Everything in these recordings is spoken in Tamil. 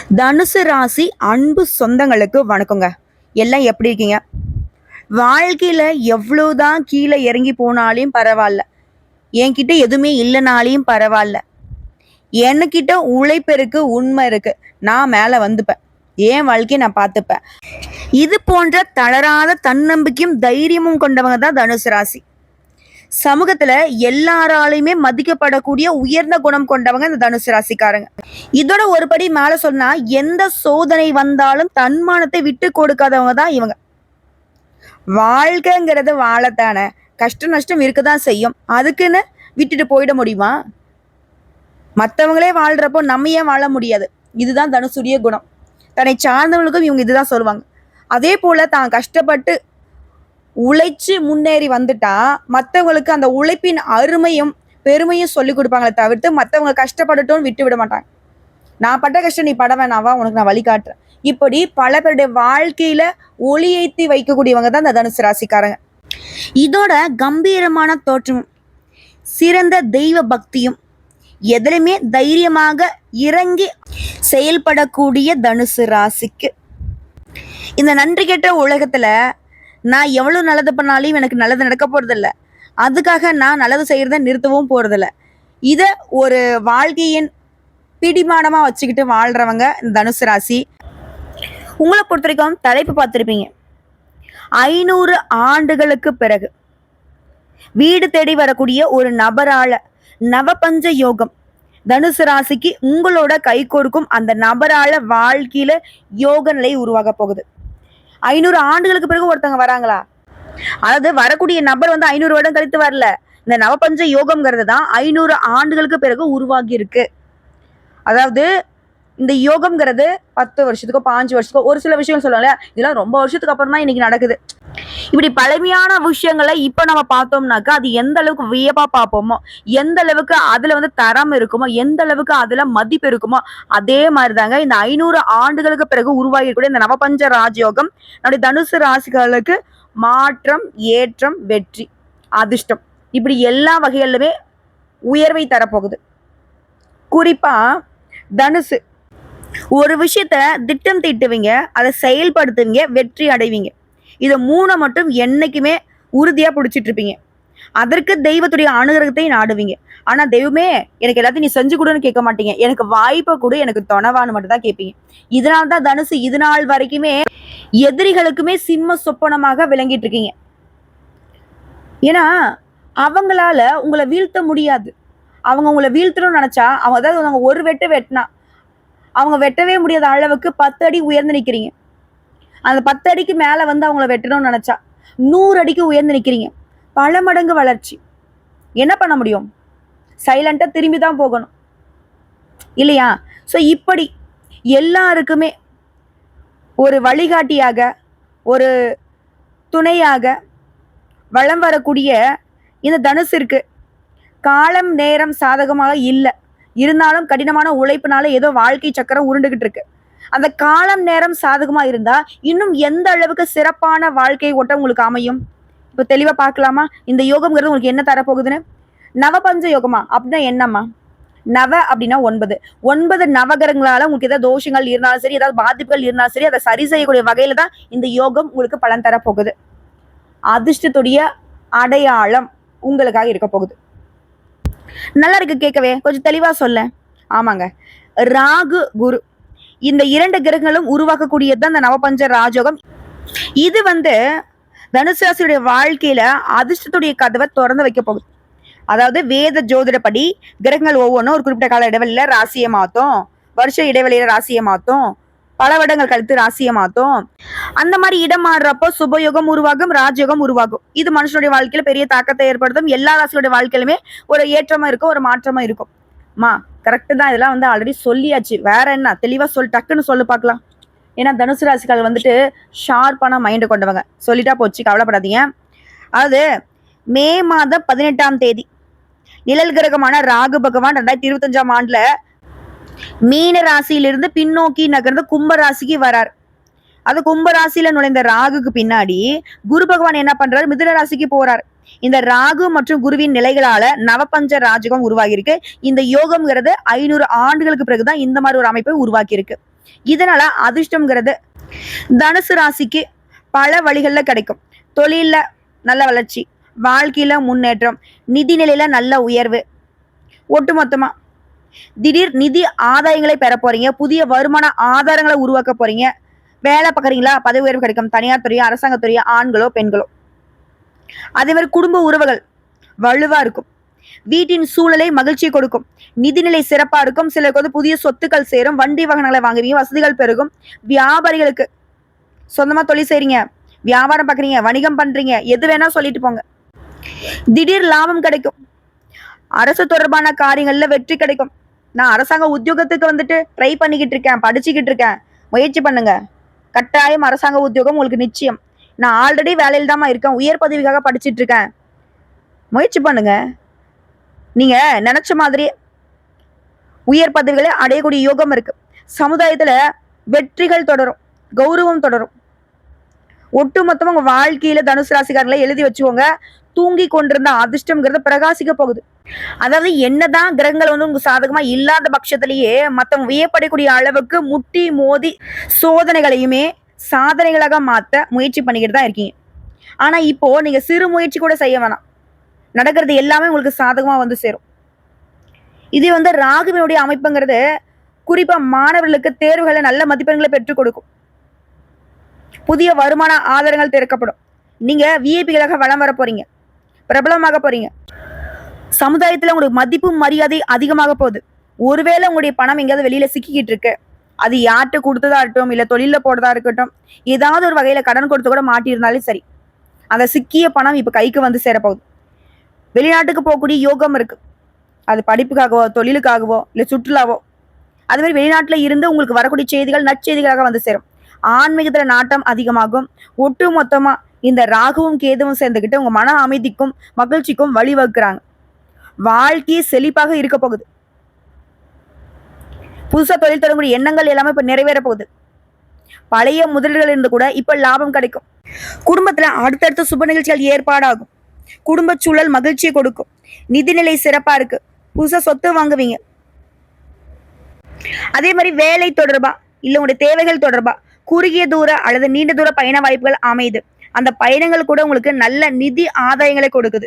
தனுசு ராசி அன்பு சொந்தங்களுக்கு வணக்கங்க. எல்லாம் எப்படி இருக்கீங்க? வாழ்க்கையில எவ்வளவுதான் கீழே இறங்கி போனாலையும் பரவாயில்ல, என்கிட்ட எதுவுமே இல்லைனாலையும் பரவாயில்ல, என்கிட்ட உழைப்பு இருக்கு, உண்மை இருக்கு, நான் மேல வந்துப்பேன், என் வாழ்க்கையை நான் பார்த்துப்பேன். இது போன்ற தளராத தன்னம்பிக்கையும் தைரியமும் கொண்டவங்க தான் தனுசு ராசி. சமூகத்துல எல்லாராலையுமே மதிக்கப்படக்கூடிய உயர்ந்த குணம் கொண்டவங்க இந்த தனுசு ராசிக்காரங்க. இதோட ஒரு படி மேல சொன்னா, எந்த சோதனை வந்தாலும் தன்மானத்தை விட்டு கொடுக்காதவங்க தான் இவங்க. வாழ்க்கைங்கிறது வாழத்தானே, கஷ்டம் நஷ்டம் இருக்கதான் செய்யும், அதுக்குன்னு விட்டுட்டு போயிட முடியுமா? மற்றவங்களே வாழ்றப்போ நம்ம ஏன் வாழ முடியாது? இதுதான் தனுசுடைய குணம். தன்னை சார்ந்தவங்களுக்கும் இவங்க இதுதான் சொல்லுவாங்க. அதே போல தான் கஷ்டப்பட்டு உழைச்சு முன்னேறி வந்துட்டா மற்றவங்களுக்கு அந்த உழைப்பின் அருமையும் பெருமையும் சொல்லி கொடுப்பாங்களே தவிர்த்து மற்றவங்க கஷ்டப்படட்டும் விட்டு விட மாட்டாங்க. நான் பட்ட கஷ்டம் நீ பட வேணாவா, உனக்கு நான் வழிகாட்டுறேன். இப்படி பல பேருடைய வாழ்க்கையில ஒளி ஏற்றி வைக்கக்கூடியவங்க தான் இந்த தனுசு ராசிக்காரங்க. இதோட கம்பீரமான தோற்றமும் சிறந்த தெய்வ பக்தியும் எதிலுமே தைரியமாக இறங்கி செயல்படக்கூடிய தனுசு ராசிக்கு இந்த நன்றி கெட்ட உலகத்துல நான் எவ்வளவு நல்லது பண்ணாலும் எனக்கு நல்லது நடக்க போறதில்ல, அதுக்காக நான் நல்லது செய்யறத நிறுத்தவும் போறதில்ல, இத ஒரு வாழ்க்கையின் பிடிமானமா வச்சுக்கிட்டு வாழ்றவங்க இந்த தனுசு ராசி. உங்களை பொறுத்த வரைக்கும் தலைப்பு பார்த்துருப்பீங்க, 500 ஆண்டுகளுக்கு பிறகு வீடு தேடி வரக்கூடிய ஒரு நபரால நவபஞ்ச யோகம் தனுசு ராசிக்கு உங்களோட கை கொடுக்கும். அந்த நபரால வாழ்க்கையில யோக நிலை உருவாக போகுது. 500 ஆண்டுகளுக்கு பிறகு ஒருத்தவங்க வராங்களா? அதாவது வரக்கூடிய நபர் 500 வருடம் கழித்து வரல, இந்த நவபஞ்ச யோகம்ங்கிறது தான் 500 ஆண்டுகளுக்கு பிறகு உருவாகி இருக்கு. அதாவது இந்த யோகம்ங்கிறது 10 வருஷத்துக்கோ 5 வருஷத்துக்கோ ஒரு சில விஷயம் சொல்லுவாங்க, இதெல்லாம் ரொம்ப வருஷத்துக்கு அப்புறம் தான் இன்னைக்கு நடக்குது. இப்படி பழமையான விஷயங்களை இப்ப நம்ம பார்த்தோம்னாக்கா அது எந்த அளவுக்கு வியப்பா பார்ப்போமோ, எந்த அளவுக்கு அதுல தரம் இருக்குமோ, எந்த அளவுக்கு அதுல மதிப்பு இருக்குமோ, அதே மாதிரிதாங்க இந்த 500 ஆண்டுகளுக்கு பிறகு உருவாகிக்கூடிய இந்த நவபஞ்ச ராஜயோகம் நம்முடைய தனுசு ராசிகளுக்கு மாற்றம், ஏற்றம், வெற்றி, அதிர்ஷ்டம், இப்படி எல்லா வகைகளிலுமே உயர்வை தரப்போகுது. குறிப்பா தனுசு ஒரு விஷயத்த திட்டம் தீட்டுவீங்க, அதை செயல்படுத்துவீங்க, வெற்றி அடைவீங்க. இதை 3 மட்டும் என்னைக்குமே உறுதியா பிடிச்சிட்டு இருப்பீங்க. அதற்கு தெய்வத்துடைய அனுகிரகத்தை நாடுவீங்க. ஆனா தெய்வமே எனக்கு எல்லாத்தையும் நீ செஞ்சு கொடுன்னு கேட்க மாட்டீங்க, எனக்கு வாய்ப்பை கொடு, எனக்கு துணைவான்னு மட்டும் தான் கேட்பீங்க. இதனால்தான் தனுசு இது நாள் வரைக்குமே எதிரிகளுக்குமே சிம்ம சொப்பனமாக விளங்கிட்டு இருக்கீங்க. ஏன்னா அவங்களால உங்களை வீழ்த்த முடியாது. அவங்க உங்களை வீழ்த்தணும்னு நினைச்சா அதாவது அவங்க ஒரு வெட்டு வெட்டினா அவங்க வெட்டவே முடியாத அளவுக்கு 10 அடி உயர்ந்து நிற்கிறீங்க. அந்த 10 அடிக்கு மேல அவங்கள வெட்டணும்னு நினைச்சா 100 அடிக்கு உயர்ந்து நிற்கிறீங்க. பல மடங்கு வளர்ச்சி. என்ன பண்ண முடியும்? சைலண்டா திரும்பி தான் போகணும் இல்லையா? ஸோ இப்படி எல்லாருக்குமே ஒரு வழிகாட்டியாக, ஒரு துணையாக வளம் வரக்கூடிய இந்த தனுசிற்கு காலம் நேரம் சாதகமாக இல்லை, இருந்தாலும் கடினமான உழைப்புனால ஏதோ வாழ்க்கை சக்கரம் உருண்டுகிட்டு இருக்கு. அந்த காலம் நேரம் சாதகமா இருந்தா இன்னும் எந்த அளவுக்கு சிறப்பான வாழ்க்கை ஓட்டம் உங்களுக்கு அமையும்? இப்போ தெளிவா பார்க்கலாமா? இந்த யோகம்ங்கிறது உங்களுக்கு என்ன தரப்போகுதுன்னு. நவபஞ்ச யோகமா அப்படின்னா என்னம்மா? நவ அப்படின்னா 9 நவகிரகங்களால உங்களுக்கு ஏதாவது தோஷங்கள் இருந்தாலும் சரி, ஏதாவது பாதிப்புகள் இருந்தாலும் சரி, அதை சரி செய்யக்கூடிய வகையில தான் இந்த யோகம் உங்களுக்கு பலன் தரப்போகுது. அதிர்ஷ்டத்துடைய அடையாளம் உங்களுக்காக இருக்க போகுது. நல்லா இருக்கு கேட்கவே, கொஞ்சம் தெளிவா சொல்ல. ஆமாங்க, ராகு குரு இந்த 2 கிரகங்களும் உருவாக்கக்கூடியதுதான் இந்த நவபஞ்ச ராஜயோகம். இது தனுசு ராசியுடைய வாழ்க்கையில அதிர்ஷ்டத்துடைய கதவை திறந்து வைக்க போகுது. அதாவது வேத ஜோதிடப்படி கிரகங்கள் ஒவ்வொன்றும் ஒரு குறிப்பிட்ட கால இடைவெளியில ராசியை மாத்தும், வருஷ இடைவெளியில ராசியை மாத்தும், பல வருடங்கள் கழித்து ராசியை மாத்தும். அந்த மாதிரி இடம் மாறுறப்போ சுபயோகம் உருவாகும், ராஜயோகம் உருவாகும். இது மனுஷனுடைய வாழ்க்கையில பெரிய தாக்கத்தை ஏற்படுத்தும். எல்லா ராசியோட வாழ்க்கையிலுமே ஒரு ஏற்றமா இருக்கும், ஒரு மாற்றமா இருக்கும். கரெக்டு தான். இதெல்லாம் ஆல்ரெடி சொல்லியாச்சு, வேற என்ன தெளிவா டக்குன்னு சொல்லு பார்க்கலாம். ஏன்னா தனுசு ராசிகள் ஷார்ப்பான மைண்டு கொண்டவங்க, சொல்லிட்டா போச்சு, கவலைப்படாதீங்க. அதாவது மே மாதம் 18ஆம் தேதி நிழல் கிரகமான ராகு பகவான் 2025ஆம் ஆண்டுல மீன ராசியிலிருந்து பின்னோக்கி நகர்ந்து கும்ப ராசிக்கு வரார். அது கும்ப ராசியில நுழைந்த ராகுக்கு பின்னாடி குரு பகவான் என்ன பண்றாரு? மிதுன ராசிக்கு போறார். இந்த ராகு மற்றும் குருவின் நிலைகளால நவபஞ்ச ராஜகம் உருவாகி இருக்கு. இந்த யோகம்ங்கிறது 500 ஆண்டுகளுக்கு பிறகுதான் இந்த மாதிரி ஒரு அமைப்பை உருவாக்கி இருக்கு. இதனால அதிர்ஷ்டம்ங்கிறது தனுசு ராசிக்கு பல வழிகளில் கிடைக்கும். தொழிலில் நல்ல வளர்ச்சி, வாழ்க்கையில முன்னேற்றம், நிதி நிலையில நல்ல உயர்வு, ஒட்டுமொத்தமா திடீர் நிதி ஆதாயங்களை பெற போறீங்க. புதிய வருமான ஆதாரங்களை உருவாக்க போறீங்க. வேலை பார்க்குறீங்களா, பதவி உயர்வு கிடைக்கும். தனியார் துறையோ அரசாங்க துறையோ, ஆண்களோ பெண்களோ. அதே மாதிரி குடும்ப உறவுகள் வலுவா இருக்கும். வீட்டின் சூழலை மகிழ்ச்சியை கொடுக்கும். நிதிநிலை சிறப்பா இருக்கும். சிலருக்கு வந்து புதிய சொத்துக்கள் சேரும். வண்டி வாகனங்களை வாங்குவீங்க. வசதிகள் பெருகும். வியாபாரிகளுக்கு சொந்தமா தொழில் செய்றீங்க, வியாபாரம் பார்க்குறீங்க, வணிகம் பண்றீங்க, எது வேணா சொல்லிட்டு போங்க, திடீர் லாபம் கிடைக்கும். அரசு தொடர்பான காரியங்கள்ல வெற்றி கிடைக்கும். நான் அரசாங்க உத்தியோகத்துக்கு வந்துட்டு ட்ரை பண்ணிக்கிட்டு இருக்கேன், படிச்சுக்கிட்டு இருக்கேன், முயற்சி பண்ணுங்க. கட்டாயம் அரசாங்க உத்தியோகம் உங்களுக்கு நிச்சயம். நான் ஆல்ரெடி வேலையில் தான் இருக்கேன், உயர் பதவிக்காக படிச்சுட்டு இருக்கேன், முயற்சி பண்ணுங்க. நீங்க நினைச்ச மாதிரி உயர் பதவிகளை அடையக்கூடிய யோகம் இருக்கு. சமுதாயத்துல வெற்றிகள் தொடரும், கௌரவம் தொடரும். ஒட்டுமொத்தமா உங்க வாழ்க்கையில தனுசு ராசிக்காரங்களை எழுதி வச்சுக்கோங்க. தூங்கி கொண்டிருந்த அதிர்ஷ்டம்ங்கிறது பிரகாசிக்க போகுது. அதாவது என்னதான் கிரகங்கள் வந்து உங்க சாதகமா இல்லாத பட்சத்திலேயே மத்தவங்க வியப்படக்கூடிய அளவுக்கு முட்டி மோதி சோதனைகளையுமே சாதனைகளாக மாத்த முயற்சி பண்ணிக்கிட்டு தான் இருக்கீங்க. ஆனா இப்போ நீங்க சிறு முயற்சி கூட செய்ய வேணாம், நடக்கிறது எல்லாமே உங்களுக்கு சாதகமா வந்து சேரும். இது வந்து ராகுவினுடைய அமைப்புங்கிறது குறிப்பா மாணவர்களுக்கு தேர்வுகளை நல்ல மதிப்பெண்களை பெற்றுக் கொடுக்கும். புதிய வருமான ஆதாரங்கள் திறக்கப்படும். நீங்க விஐபிகளாக வளம் வர போறீங்க, பிரபலமாக போறீங்க. சமுதாயத்துல உங்களுக்கு மதிப்பு மரியாதை அதிகமாக போகுது. ஒருவேளை உங்களுடைய பணம் எங்கேயாவது வெளியில சிக்கிக்கிட்டு இருக்கு, அது யார்கிட்ட கொடுத்ததா இருக்கட்டும், இல்ல தொழில போடுறதா இருக்கட்டும், ஏதாவது ஒரு வகையில கடன் கொடுத்து கூட மாட்டியிருந்தாலும் சரி, அந்த சிக்கிய பணம் இப்ப கைக்கு வந்து சேரப்போகுது. வெளிநாட்டுக்கு போகக்கூடிய யோகம் இருக்கு. அது படிப்புக்காகவோ, தொழிலுக்காகவோ, இல்ல சுற்றுலாவோ, அது மாதிரி வெளிநாட்டுல இருந்து உங்களுக்கு வரக்கூடிய செய்திகள் நற்செய்திகளாக வந்து சேரும். ஆன்மீகத்துல நாட்டம் அதிகமாகும். ஒட்டு மொத்தமா இந்த ராகுவும் கேதுவும் சேர்ந்துக்கிட்டு உங்க மன அமைதிக்கும் மகிழ்ச்சிக்கும் வழிவகுக்கிறாங்க. வாழ்க்கை செழிப்பாக இருக்க போகுது. புதுசா தொழில் தொடங்கக்கூடிய எண்ணங்கள் எல்லாமே இப்ப நிறைவேற போகுது. பழைய முதலீடுகள் இருந்து கூட இப்ப லாபம் கிடைக்கும். குடும்பத்துல அடுத்தடுத்த சுப நிகழ்ச்சிகள் ஏற்பாடாகும். குடும்ப சூழல் மகிழ்ச்சியை கொடுக்கும். நிதிநிலை சிறப்பா இருக்கு. புதுசா சொத்து வாங்குவீங்க. அதே மாதிரி வேலை தொடர்பா இல்ல உங்களுடைய தேவைகள் தொடர்பா குறுகிய தூர அல்லது நீண்ட தூர பயண வாய்ப்புகள் அமையுது. அந்த பயணங்கள் கூட உங்களுக்கு நல்ல நிதி ஆதாயங்களை கொடுக்குது.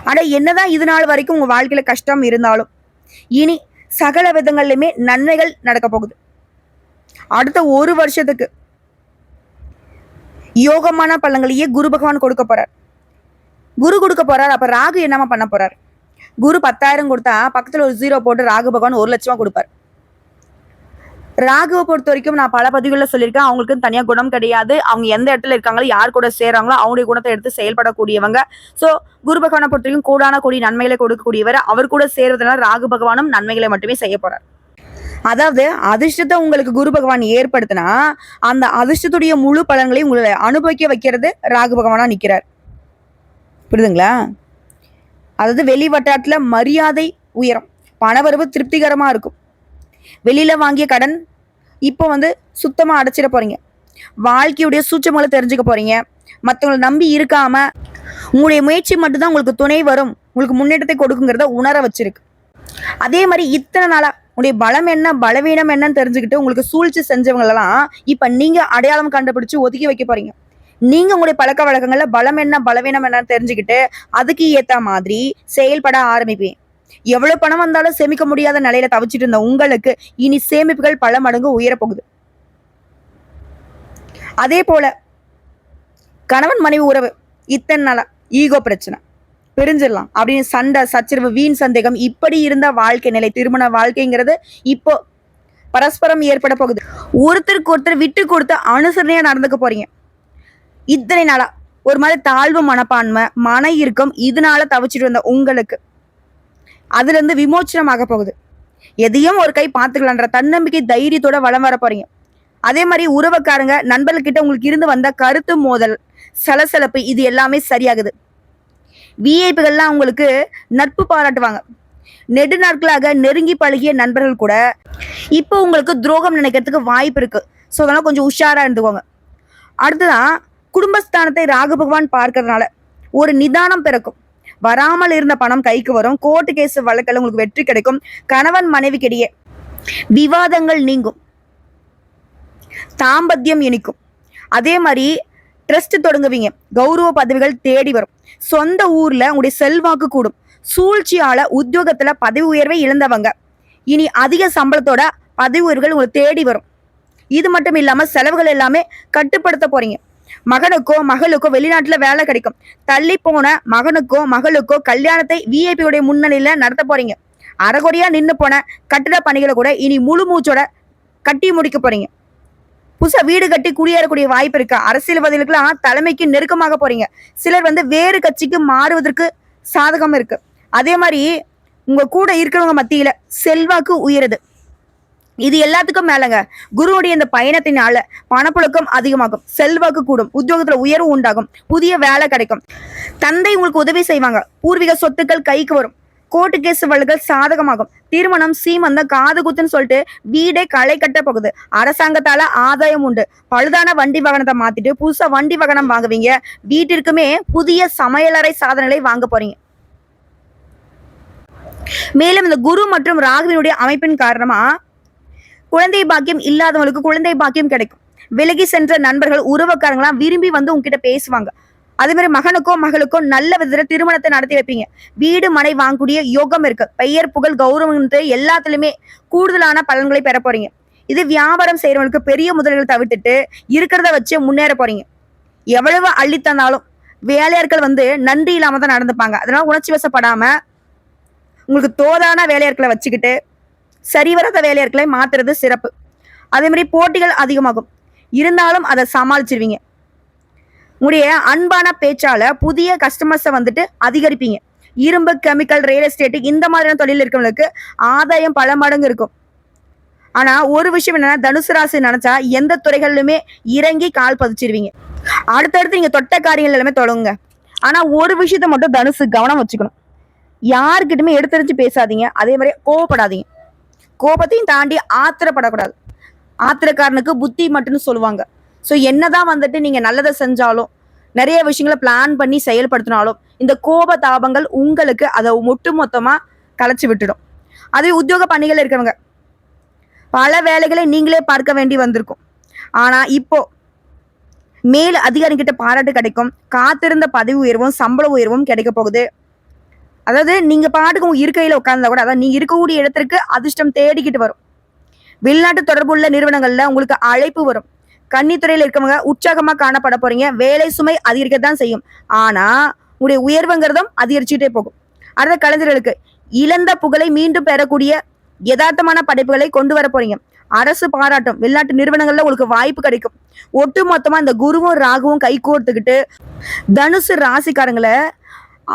ஆனா என்னதான் இது நாள் வரைக்கும் உங்க வாழ்க்கையில கஷ்டம் இருந்தாலும் இனி சகல விதங்கள்லயுமே நன்மைகள் நடக்க போகுது. அடுத்த ஒரு வருஷத்துக்கு யோகமான பலன்களையே குரு பகவான் கொடுக்க போறார். குரு கொடுக்க போறார். அப்ப ராகு என்னமா பண்ண போறார்? குரு 10,000 கொடுத்தா பக்கத்துல ஒரு 0 போட்டு ராகு பகவான் 1,00,000 கொடுப்பார். ராகுவை பொறுத்த வரைக்கும் நான் பல பதிவுகளில் சொல்லியிருக்கேன், அவங்களுக்கு தனியாக குணம் கிடையாது. அவங்க எந்த இடத்துல இருக்காங்களோ, யார் கூட சேராங்களோ அவங்களுடைய குணத்தை எடுத்து செயல்படக்கூடியவங்க. ஸோ குரு பகவானை பொறுத்த வரைக்கும் கூடான கூடிய நன்மைகளை கொடுக்கக்கூடியவர். அவர் கூட சேர்றதுனால ராகு பகவானும் நன்மைகளை மட்டுமே செய்ய போறார். அதாவது அதிர்ஷ்டத்தை உங்களுக்கு குரு பகவான் ஏற்படுத்தினா அந்த அதிர்ஷ்டத்துடைய முழு பலன்களையும் உங்களை அனுபவிக்க வைக்கிறது ராகு பகவானா நிற்கிறார். புரியுதுங்களா? அதாவது வெளி வட்டாரத்துல மரியாதை உயரும், பணவரவு திருப்திகரமா இருக்கும். வெளியில வாங்கிய கடன் இப்போ வந்து சுத்தமா அடைச்சிட போறீங்க. வாழ்க்கையுடைய சூட்சமங்களை தெரிஞ்சுக்க போறீங்க. மற்றவங்களை நம்பி இருக்காம உங்களுடைய முயற்சி மட்டும்தான் உங்களுக்கு துணை வரும், உங்களுக்கு முன்னேற்றத்தை கொடுக்குங்கிறத உணர வச்சிருக்கு. அதே மாதிரி இத்தனை நாளா உங்களுடைய பலம் என்ன பலவீனம் என்னன்னு தெரிஞ்சுக்கிட்டு உங்களுக்கு சூழ்ச்சி செஞ்சவங்களெல்லாம் இப்ப நீங்க அடையாளம் கண்டுபிடிச்சு ஒதுக்கி வைக்க போறீங்க. நீங்க உங்களுடைய பழக்க வழக்கங்கள்ல பலம் என்ன பலவீனம் என்னன்னு தெரிஞ்சுக்கிட்டு அதுக்கு ஏத்த மாதிரி செயல்பட ஆரம்பிப்பீங்க. எவ்வளவு பணம் வந்தாலும் சேமிக்க முடியாத நிலையில தவிச்சிட்டு இருந்த உங்களுக்கு இனி சேமிப்புகள் பல மடங்கு உயரப்போகுது. அதே போல கணவன் மனைவி உறவு இத்தனை நாளா ஈகோ பிரச்சனை, பிரிஞ்சிடலாம் அப்படின்னு சண்டை சச்சரவு வீண் சந்தேகம் இப்படி இருந்த வாழ்க்கை நிலை, திருமண வாழ்க்கைங்கிறது இப்போ பரஸ்பரம் ஏற்பட போகுது. ஒருத்தருக்கு ஒருத்தர் விட்டு கொடுத்து அனுசரணையா நடந்துக்க போறீங்க. இத்தனை நாளா ஒரு மாதிரி தாழ்வு மனப்பான்மை மன இறுக்கம் இதனால தவிச்சிட்டு இருந்த உங்களுக்கு அதுல இருந்து விமோச்சனமாக போகுது. எதையும் ஒரு கை பார்த்துக்கலான்ற தன்னம்பிக்கை தைரியத்தோட வளம் வர போறீங்க. அதே மாதிரி உறவுக்காரங்க நண்பர்கிட்ட உங்களுக்கு இருந்து வந்த கருத்து மோதல் சலசலப்பு இது எல்லாமே சரியாகுது. விஐபிகள்லாம் உங்களுக்கு நட்பு பாராட்டுவாங்க. நெடு நாட்களாக நெருங்கி பழகிய நண்பர்கள் கூட இப்போ உங்களுக்கு துரோகம் நினைக்கிறதுக்கு வாய்ப்பு இருக்கு. ஸோ அதெல்லாம் கொஞ்சம் உஷாரா இருந்துக்கோங்க. அடுத்ததான் குடும்பஸ்தானத்தை ராகு பகவான் பார்க்கறதுனால ஒரு நிதானம் பிறக்கும். வராமல் இருந்த பணம் கைக்கு வரும். கோர்ட்டு கேஸ் வழக்கில் உங்களுக்கு வெற்றி கிடைக்கும். கணவன் மனைவிக்கிடையே விவாதங்கள் நீங்கும். தாம்பத்தியம் இனிக்கும். அதே மாதிரி ட்ரஸ்ட் தொடங்குவீங்க, கௌரவ பதவிகள் தேடி வரும். சொந்த ஊர்ல உங்களுடைய செல்வாக்கு கூடும். சூழ்ச்சியால உத்தியோகத்துல பதவி உயர்வை இழந்தவங்க இனி அதிக சம்பளத்தோட பதவி உயர்வுகள் உங்களுக்கு தேடி வரும். இது மட்டும் இல்லாம செலவுகள் எல்லாமே கட்டுப்படுத்த போறீங்க. மகனுக்கோ மகளுக்கோ வெளிநாட்டுல வேலை கிடைக்கும். தள்ளி போன மகனுக்கோ மகளுக்கோ கல்யாணத்தை விஐபியோடைய முன்னணியில நடத்த போறீங்க. அறகுறையா நின்று போன கட்டிட பணிகளை கூட இனி முழு மூச்சோட கட்டி முடிக்க போறீங்க. புதுசா வீடு கட்டி குடியேறக்கூடிய வாய்ப்பு இருக்கு. அரசியல்வாதிகளுக்கெல்லாம் தலைமைக்கு நெருக்கமாக போறீங்க. சிலர் வேறு கட்சிக்கு மாறுவதற்கு சாதகம் இருக்கு. அதே மாதிரி உங்க கூட இருக்கிறவங்க மத்தியில செல்வாக்கு உயருது. இது எல்லாத்துக்கும் மேலங்க, குருவுடைய இந்த பயணத்தினால பணப்புழக்கம் அதிகமாகும், செல்வாக்கு கூடும், உத்தியோகத்துல உயர்வு உண்டாகும், புதிய வேலை கிடைக்கும், தந்தை உங்களுக்கு உதவி செய்வாங்க, பூர்வீக சொத்துக்கள் கைக்கு வரும், கோர்ட்டு கேஸ் வழக்குகள் சாதகமாகும், திருமணம் சீமந்தம் காது குத்துன்னு சொல்லிட்டு வீடே களை கட்ட போகுது, அரசாங்கத்தால ஆதாயம் உண்டு, பழுதான வண்டி வாகனத்தை மாத்திட்டு புதுசா வண்டி வாகனம் வாங்குவீங்க, வீட்டிற்குமே புதிய சமையலறை சாதனைகளை வாங்க போறீங்க. மேலும் இந்த குரு மற்றும் ராகுவினுடைய அமைப்பின் காரணமா குழந்தை பாக்கியம் இல்லாதவங்களுக்கு குழந்தை பாக்கியம் கிடைக்கும். விலகி சென்ற நண்பர்கள் உறவுக்காரங்களாம் விரும்பி உங்ககிட்ட பேசுவாங்க. அதே மாதிரி மகனுக்கோ மகளுக்கோ நல்ல விதத்துல திருமணத்தை நடத்தி வைப்பீங்க. வீடு மனை வாங்கக்கூடிய யோகம் இருக்கு. பெயர் புகழ் கௌரவம் எல்லாத்துலயுமே கூடுதலான பலன்களை பெற போறீங்க. இது வியாபாரம் செய்யறவங்களுக்கு பெரிய முதல்கள் தவிர்த்துட்டு இருக்கிறத வச்சு முன்னேற போறீங்க. எவ்வளவு அள்ளி தந்தாலும் வேலையாட்கள் நன்றி இல்லாம தான் நடந்துப்பாங்க. அதனால உணர்ச்சி வசப்படாம உங்களுக்கு தோதான வேலையாட்களை வச்சுக்கிட்டு சரிவராத வேலையாட்களை மாத்துறது சிறப்பு. அதே மாதிரி போட்டிகள் அதிகமாகும், இருந்தாலும் அதை சமாளிச்சிருவீங்க. உங்களுடைய அன்பான பேச்சால புதிய கஸ்டமர்ஸை அதிகரிப்பீங்க. இரும்பு, கெமிக்கல், ரியல் எஸ்டேட் இந்த மாதிரியான தொழில் இருக்கிறவங்களுக்கு ஆதாயம் பல மடங்கு இருக்கும். ஆனா ஒரு விஷயம் என்னன்னா, தனுசு ராசி நினைச்சா எந்த துறைகளிலுமே இறங்கி கால் பதிச்சிருவீங்க. அடுத்தடுத்து நீங்க தொட்ட காரியங்கள் எல்லாமே தொடங்குங்க. ஆனா ஒரு விஷயத்த மட்டும் தனுசு கவனம் வச்சுக்கணும், யாருக்கிட்டுமே எடுத்தறிஞ்சு பேசாதீங்க. அதே மாதிரி கோவப்படாதீங்க. கோபத்தையும் தாண்டி ஆத்திரப்படக்கூடாது. ஆத்திரக்காரனுக்கு புத்தி மட்டும்னு சொல்லுவாங்க. ஸோ என்னதான் நீங்க நல்லதை செஞ்சாலும் நிறைய விஷயங்களை பிளான் பண்ணி செயல்படுத்தினாலும் இந்த கோப தாபங்கள் உங்களுக்கு அதை ஒட்டு மொத்தமா கலைச்சு விட்டுடும். அதே உத்தியோக பணிகள் இருக்கிறவங்க பல வேலைகளை நீங்களே பார்க்க வேண்டி வந்திருக்கும். ஆனா இப்போ மேல் அதிகாரிகிட்ட பாராட்டு கிடைக்கும். காத்திருந்த பதவி உயர்வும் சம்பள உயர்வும் கிடைக்க போகுது. அதாவது நீங்க பாட்டுக்கு இருக்கையில உட்கார்ந்தா கூட, அதாவது நீங்க இருக்கக்கூடிய இடத்திற்கு அதிர்ஷ்டம் தேடிக்கிட்டு வரும். வெளிநாட்டு தொடர்புள்ள நிறுவனங்கள்ல உங்களுக்கு அழைப்பு வரும். கன்னித்துறையில இருக்கவங்க உற்சாகமா காணப்பட போறீங்க. வேலை சுமை அதிகரிக்கத்தான் செய்யும், ஆனா உங்களுடைய உயர்வுங்கிறதும் அதிகரிச்சுட்டே போகும். அடுத்த கலைஞர்களுக்கு இழந்த புகழை மீண்டும் பெறக்கூடிய யதார்த்தமான படைப்புகளை கொண்டு வர போறீங்க. அரசு பாராட்டும். வெளிநாட்டு நிறுவனங்கள்ல உங்களுக்கு வாய்ப்பு கிடைக்கும். ஒட்டு மொத்தமா இந்த குருவும் ராகுவும் கை கோர்த்துக்கிட்டு தனுசு ராசிக்காரங்களை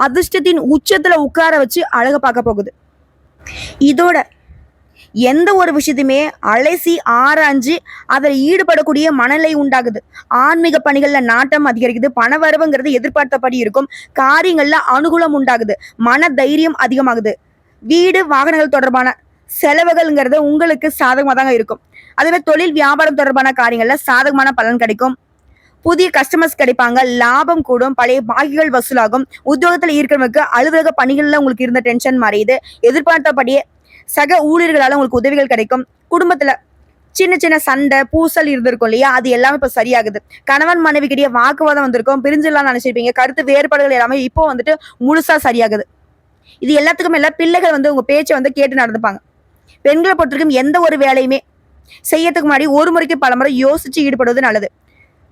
அதிர்ஷ்டத்தின் உச்சத்துல உட்கார வச்சு அழக பார்க்க போகுது. இதோட எந்த ஒரு விஷயத்தையுமே அலசி ஆராய்ஞ்சு அதில் ஈடுபடக்கூடிய மனநிலை உண்டாகுது. ஆன்மீக பணிகள்ல நாட்டம் அதிகரிக்குது. பண வரவுங்கிறது எதிர்பார்த்தபடி இருக்கும். காரியங்கள்ல அனுகூலம் உண்டாகுது. மன தைரியம் அதிகமாகுது. வீடு வாகனங்கள் தொடர்பான செலவுகள்ங்கிறது உங்களுக்கு சாதகமாக தாங்க இருக்கும். அதுவே தொழில் வியாபாரம் தொடர்பான காரியங்கள்ல சாதகமான பலன் கிடைக்கும். புதிய கஸ்டமர்ஸ் கிடைப்பாங்க. லாபம் கூடும். பழைய பாக்கிகள் வசூலாகும். உத்தியோகத்துல இருக்கிறவங்களுக்கு அலுவலக பணிகள்ல உங்களுக்கு இருந்த டென்ஷன் மறையுது. எதிர்பார்த்தபடியே சக ஊழியர்களால உங்களுக்கு உதவிகள் கிடைக்கும். குடும்பத்துல சின்ன சின்ன சண்டை பூசல் இருந்திருக்கும் இல்லையா, அது எல்லாமே இப்ப சரியாகுது. கணவன் மனைவி கிட்டே வாக்குவாதம் வந்திருக்கும். பிரிஞ்சிடலாம் நினைச்சிருப்பீங்க. கருத்து வேறுபாடுகள் எல்லாமே இப்போ முழுசா சரியாகுது. இது எல்லாத்துக்கும் எல்லாம் பிள்ளைகள் உங்க பேச்சை கேட்டு நடந்துப்பாங்க. பெண்களை பொறுத்திருக்கும் எந்த ஒரு வேலையுமே செய்யறதுக்கு முன்னாடி ஒரு முறைக்கு பல முறை யோசிச்சு ஈடுபடுவது நல்லது.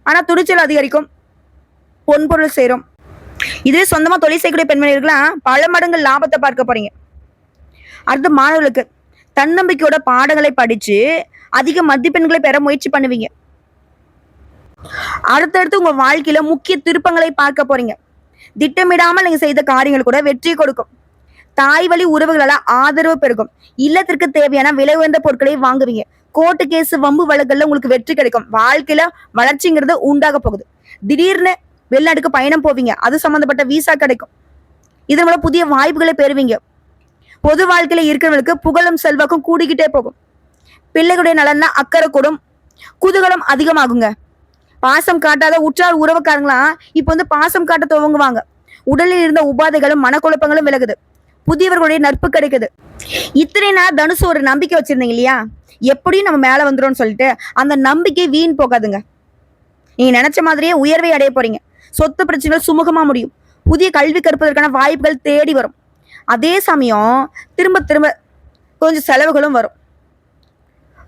ஆனா துணிச்சல் அதிகரிக்கும். பொன்பொருள் சேரும். இதுவே சொந்தமா தொழில் செய்யக்கூடிய பெண்மணிகள்லாம் பல மடங்கு லாபத்தை பார்க்க போறீங்க. அடுத்து மாணவர்களுக்கு தன்னம்பிக்கையோட பாடங்களை படிச்சு அதிக மதிப்பெண்களை பெற முயற்சி பண்ணுவீங்க. அடுத்தடுத்து உங்க வாழ்க்கையில முக்கிய திருப்பங்களை பார்க்க போறீங்க. திட்டமிடாமல் நீங்க செய்த காரியங்கள் கூட வெற்றி கொடுக்கும். தாய் வழி உறவுகளால ஆதரவு பெருகும். இல்லத்திற்கு தேவையான விலை உயர்ந்த பொருட்களை வாங்குவீங்க. கோர்ட்டு கேஸ் வம்பு வழக்குல உங்களுக்கு வெற்றி கிடைக்கும். வாழ்க்கையில வளர்ச்சிங்கிறது உண்டாக போகுது. திடீர்னு வெளிநாட்டுக்கு பயணம் போவீங்க. அது சம்பந்தப்பட்ட விசா கிடைக்கும். இதன் மூலம் புதிய வாய்ப்புகளை பெறுவீங்க. பொது வாழ்க்கையில இருக்கிறவங்களுக்கு புகழும் செல்வாக்கும் கூடிக்கிட்டே போகும். பிள்ளைகளுடைய நலன்னா அக்கறை கூடும். குதூகலம் அதிகமாகுங்க. பாசம் காட்டாத உற்றார் உறவுக்காரங்களாம் இப்ப பாசம் காட்ட துவங்குவாங்க. உடலில் இருந்த உபாதைகளும் மனக்குழப்பங்களும் விலகுது. புதியவர்களுடைய நட்பு கிடைக்குது. இத்தனை நாள் தனுசு ஒரு நம்பிக்கை வச்சிருந்தீங்க இல்லையா, எப்படியும் நம்ம மேல வந்துடும் சொல்லிட்டு அந்த நம்பிக்கை வீண் போகாதுங்க. நீங்க நினைச்ச மாதிரியே உயர்வை அடைய போறீங்க. சொத்து பிரச்சனைகள் சுமூகமா முடியும். புதிய கல்வி கற்பதற்கான வாய்ப்புகள் தேடி வரும். அதே சமயம் திரும்ப திரும்ப கொஞ்சம் செலவுகளும் வரும்.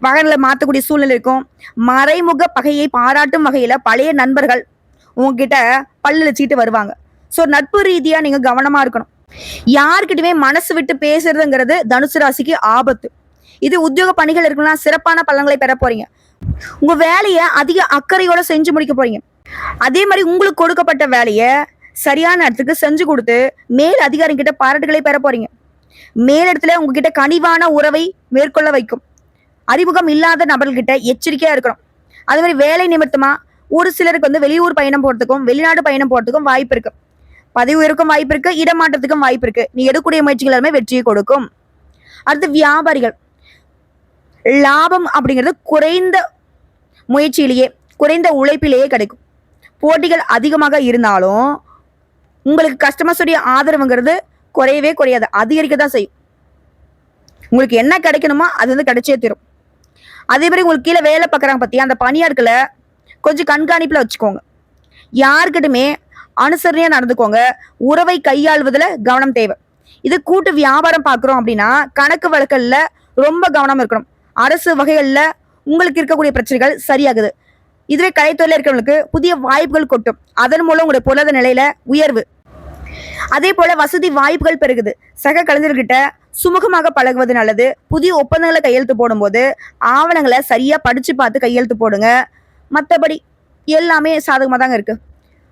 வகைகளை மாற்றக்கூடிய சூழ்நிலை இருக்கும். மறைமுக பகையை பாராட்டும் வகையில பழைய நண்பர்கள் உங்ககிட்ட பல்லு வச்சுக்கிட்டு வருவாங்க. ஸோ நட்பு ரீதியா நீங்க கவனமா இருக்கணும். யாருக்கிட்டயுமே மனசு விட்டு பேசுறதுங்கிறது தனுசு ராசிக்கு ஆபத்து. இது உத்தியோக பணிகள் இருக்குன்னா சிறப்பான பலன்களை பெற போறீங்க. உங்க வேலையை அதிக அக்கறையோட செஞ்சு முடிக்க போறீங்க. அதே மாதிரி உங்களுக்கு கொடுக்கப்பட்ட வேலையை சரியான இடத்துக்கு செஞ்சு கொடுத்து மேல் அதிகாரி கிட்ட பாராட்டுகளை பெற போறீங்க. மேலிடத்துல உங்ககிட்ட கனிவான உறவை மேற்கொள்ள வைக்கும். அறிமுகம் இல்லாத நபர்கிட்ட எச்சரிக்கையா இருக்கணும். அதே மாதிரி வேலை நிமித்தமா ஒரு சிலருக்கு வெளியூர் பயணம் போறதுக்கும் வெளிநாடு பயணம் போறதுக்கும் வாய்ப்பு இருக்கு. பதவி உயர்வுக்கும் வாய்ப்பு இருக்கு, இடமாற்றத்துக்கும் வாய்ப்பு இருக்கு. நீ எடுக்கக்கூடிய முயற்சிகள் எல்லாமே வெற்றியை கொடுக்கும். அடுத்து வியாபாரிகள், லாபம் அப்படிங்கிறது குறைந்த முயற்சியிலேயே குறைந்த உழைப்பிலேயே கிடைக்கும். போட்டிகள் அதிகமாக இருந்தாலும் உங்களுக்கு கஸ்டமர்ஸுடைய ஆதரவுங்கிறது குறையவே குறையாது, அதிகரிக்க தான் செய்யும். உங்களுக்கு என்ன கிடைக்கணுமோ அது கிடைச்சே தரும். அதே மாதிரி உங்களுக்கு கீழே வேலை பார்க்குறாங்க பத்தி அந்த பணியாட்களை கொஞ்சம் கண்காணிப்புல வச்சுக்கோங்க. யாருக்கிட்டுமே அனுசரணையா நடந்துக்கோங்க. உறவை கையாள்வதில் கவனம் தேவை. இது கூட்டு வியாபாரம் பார்க்குறோம் அப்படின்னா கணக்கு வழக்கல்ல ரொம்ப கவனம் இருக்கணும். அரசு வகைகள்ல உங்களுக்கு இருக்கக்கூடிய பிரச்சனைகள் சரியாகுது. இதுவே கலைத்துறையில இருக்கிறவங்களுக்கு புதிய வாய்ப்புகள் கொட்டும். அதன் மூலம் உங்களுடைய பொருளாதார நிலையில உயர்வு. அதே போல வசதி வாய்ப்புகள் பெருகுது. சக கலைஞர்கிட்ட சுமூகமாக பழகுவது நல்லது. புதிய ஒப்பந்தங்களை கையெழுத்து போடும்போது ஆவணங்களை சரியா படிச்சு பார்த்து கையெழுத்து போடுங்க. மற்றபடி எல்லாமே சாதகமாக தாங்க இருக்கு.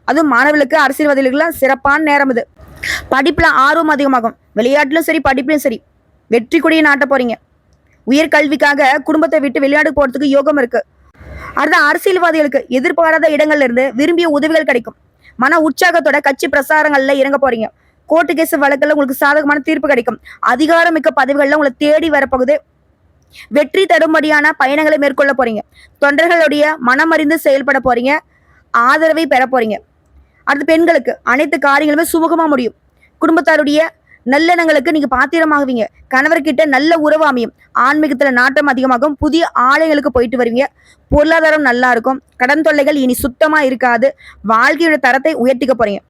அதுவும் மாணவர்களுக்கு அரசியல்வாதிகளுக்குலாம் சிறப்பான நேரம் இது. படிப்புல ஆர்வம் அதிகமாகும். விளையாட்டுலும் சரி படிப்புலையும் சரி வெற்றி கொடியை நாட்ட போறீங்க. உயர்கல்விக்காக குடும்பத்தை விட்டு வெளிநாடு போறதுக்கு யோகம் இருக்கு. அடுத்த அரசியல்வாதிகளுக்கு எதிர்பாராத இடங்கள்ல இருந்து விரும்பிய உதவிகள் கிடைக்கும். மன உற்சாகத்தோட கட்சி பிரசாரங்கள்ல இறங்க போறீங்க. கோர்ட்டு கேஸ் வழக்குல உங்களுக்கு சாதகமான தீர்ப்பு கிடைக்கும். அதிகாரமிக்க பதவிகள்ல உங்களை தேடி வரப்போகுது. வெற்றி தரும்படியான பயணங்களை மேற்கொள்ள போறீங்க. தொண்டர்களுடைய மனம் அறிந்து செயல்பட போறீங்க. ஆதரவை பெற போறீங்க. அடுத்து பெண்களுக்கு அனைத்து காரியங்களுமே சுமூகமா முடியும். குடும்பத்தாருடைய நல்லெண்ணங்களுக்கு நீங்க பாத்திரமாகுவீங்க. கணவர்கிட்ட நல்ல உறவு அமையும். ஆன்மீகத்துல நாட்டம் அதிகமாகும். புதிய ஆலயங்களுக்கு போயிட்டு வருவீங்க. பொருளாதாரம் நல்லா இருக்கும். கடன் தொல்லைகள் இனி சுத்தமா இருக்காது. வாழ்க்கையோட தரத்தை உயர்த்திக்க போறீங்க.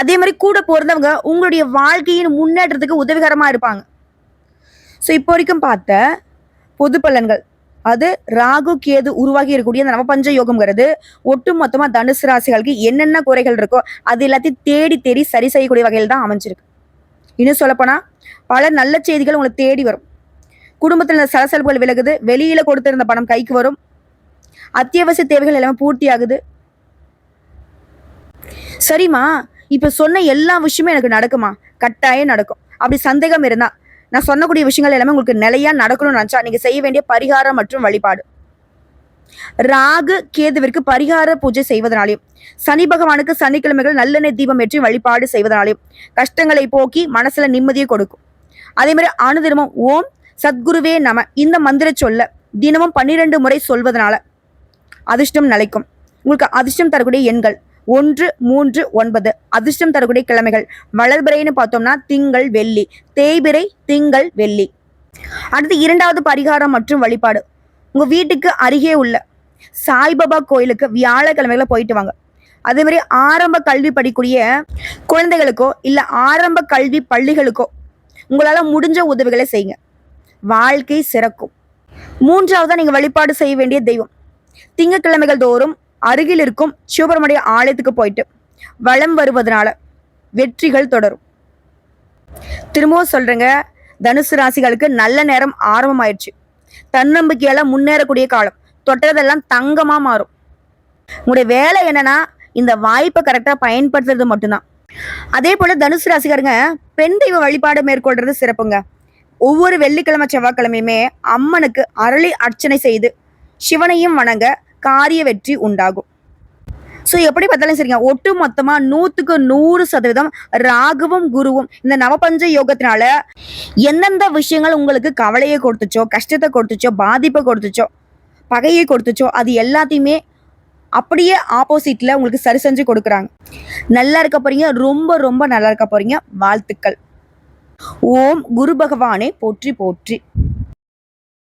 அதே மாதிரி கூட போறதவங்க உங்களுடைய வாழ்க்கையின் முன்னேற்றத்துக்கு உதவிகரமா இருப்பாங்க. ஸோ இப்போ வரைக்கும் பார்த்த பொது பலன்கள், அது ராகு கேது உருவாகி இருக்கக்கூடிய அந்த நவபஞ்ச யோகம்ங்கிறது ஒட்டு மொத்தமா தனுசு ராசிகளுக்கு என்னென்ன குறைகள் இருக்கோ அது எல்லாத்தையும் தேடி தேடி சரி செய்யக்கூடிய வகையில் தான் அமைஞ்சிருக்கு. இன்னும் சொல்லப்போனா பல நல்ல செய்திகள் உங்களை தேடி வரும். குடும்பத்தில் சலசலப்புகள் விலகுது. வெளியில கொடுத்திருந்த பணம் கைக்கு வரும். அத்தியாவசிய தேவைகள் எல்லாமே பூர்த்தி ஆகுது. சரிம்மா, இப்ப சொன்ன எல்லா விஷயமும் எனக்கு நடக்குமா? கட்டாயம் நடக்கும். அப்படி சந்தேகம் இருந்தா நான் சொன்னக்கூடிய விஷயங்கள் எல்லாமே உங்களுக்கு நிலையா நடக்கணும்னு நினைச்சா நீங்க செய்ய வேண்டிய பரிகாரம் மற்றும் வழிபாடு, ராகு கேதுவிற்கு பரிகார பூஜை செய்வதனாலையும், சனி பகவானுக்கு சனிக்கிழமைகள் நல்லெண்ணெய் தீபம் ஏற்றி வழிபாடு செய்வதனாலையும் கஷ்டங்களை போக்கி மனசுல நிம்மதியை கொடுக்கும். அதே மாதிரி அனுதினமும் ஓம் சத்குருவே நம இந்த மந்திர சொல்ல தினமும் 12 முறை சொல்வதனால அதிர்ஷ்டம் நிலைக்கும். உங்களுக்கு அதிர்ஷ்டம் தரக்கூடிய எண்கள் 1, 3, 9. அதிர்ஷ்டம் தரக்கூடிய கிழமைகள் வளர்பிறைன்னு பார்த்தோம்னா திங்கள் வெள்ளி, தேய்பிறை திங்கள் வெள்ளி. அடுத்து 2வது பரிகாரம் மற்றும் வழிபாடு, உங்க வீட்டுக்கு அருகே உள்ள சாய்பாபா கோயிலுக்கு வியாழக்கிழமைகளை போயிட்டு வாங்க. அதே மாதிரி ஆரம்ப கல்வி படிக்கூடிய குழந்தைகளுக்கோ இல்ல ஆரம்ப கல்வி பள்ளிகளுக்கோ உங்களால முடிஞ்ச உதவிகளை செய்யுங்க. வாழ்க்கை சிறக்கும். 3வதா நீங்க வழிபாடு செய்ய வேண்டிய தெய்வம், திங்கட்கிழமைகள் தோறும் அருகில் இருக்கும் சிவபெருமானுடைய ஆலயத்துக்கு போயிட்டு வலம் வருவதனால வெற்றிகள் தொடரும். திரும்பவும் சொல்றேங்க, தனுசு ராசிகளுக்கு நல்ல நேரம் ஆரம்பமாயிடுச்சு. தன்னம்பிக்கையால முன்னேறக்கூடிய காலம். தொட்டதெல்லாம் தங்கமா மாறும். உங்களுடைய வேலை என்னன்னா இந்த வாய்ப்பை கரெக்டா பயன்படுத்துறது மட்டும்தான். அதே போல தனுசு ராசிக்காரங்க பெண் தெய்வ வழிபாடு மேற்கொள்றது சிறப்புங்க. ஒவ்வொரு வெள்ளிக்கிழமை செவ்வாய்க்கிழமையுமே அம்மனுக்கு அரளி அர்ச்சனை செய்து சிவனையும் வணங்க காரிய வெற்றி உண்டாகும். ஸோ எப்படி பார்த்தாலும் சரிங்க, ஒட்டு மொத்தமா 100க்கு 100% ராகுவும் குருவும் இந்த நவபஞ்ச யோகத்தினால எந்தெந்த விஷயங்கள் உங்களுக்கு கவலையை கொடுத்துச்சோ, கஷ்டத்தை கொடுத்துச்சோ, பாதிப்பை கொடுத்துச்சோ, பகையை கொடுத்துச்சோ, அது எல்லாத்தையுமே அப்படியே ஆப்போசிட்ல உங்களுக்கு சரி செஞ்சு கொடுக்குறாங்க. நல்லா இருக்க போறீங்க. ரொம்ப ரொம்ப நல்லா இருக்க போறீங்க. வாழ்த்துக்கள். ஓம் குரு பகவானே போற்றி போற்றி.